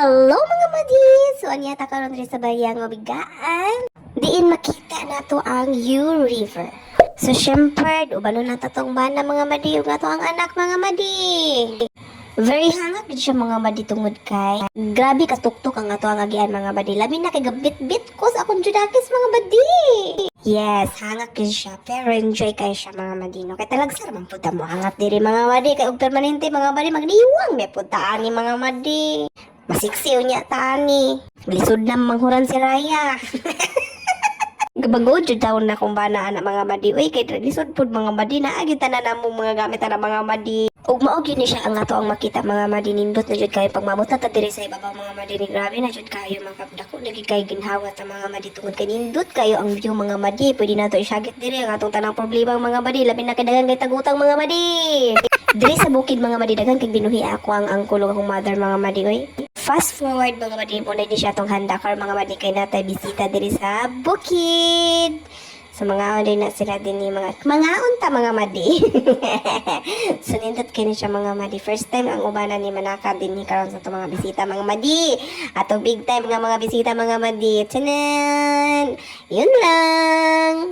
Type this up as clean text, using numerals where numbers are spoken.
Hello mga madi! So, anyata karon rin sa bayang mabigaan. Diin makita na to ang U River. So, syempre, ubalo na tatong bana mga madi. Ug na to ang anak mga madi. Very hangak din siya mga madi tungod kay. Grabe katuktok ang ato ang agian mga madi. Labi na kay gabit-bit ko sa akong judakis mga madi. Yes, hangak din siya. Pero enjoy kayo siya mga madi. No? Kaya talagsar man punta mo hangat diri mga madi. Kaya og permanente mga madi magdiwang may puntaan ni mga madi. Masiksiw niya tani. Lisod na manghuran si Raya. Gabagod jud taon na kung bana anak mga madi. Uy, kay lisod pud mga madi na agi tanan na mo mga gamit na mga madi. Ug mao gyud ni siya ang ato ang makita mga madi nindot na jud kayo pagmamuta ta diri sa ibabaw mga madi ni grabe na jud kayo makapdako lagi kay ginhawa ta mga madi tungod kay nindot kayo ang view mga madi. Pwede na to isagit diri ang atong tanang problema mga madi labi na kay daghang kay tagutang mga madi. Diri sa bukid mga madi daghan kay binuhi ako ang angkol ug akong mother mga madi oy. Fast forward mga madi mo na di siya tong handakar mga madi kay natay bisita diri sa bukid. Sa mga din na sila din ni mga unta mga madi. So nindot kini siya mga madi. First time ang ubanan ni manaka din ni karon sa to mga bisita mga madi. Ato big time nga mga bisita mga madi. Tanan. Yun lang.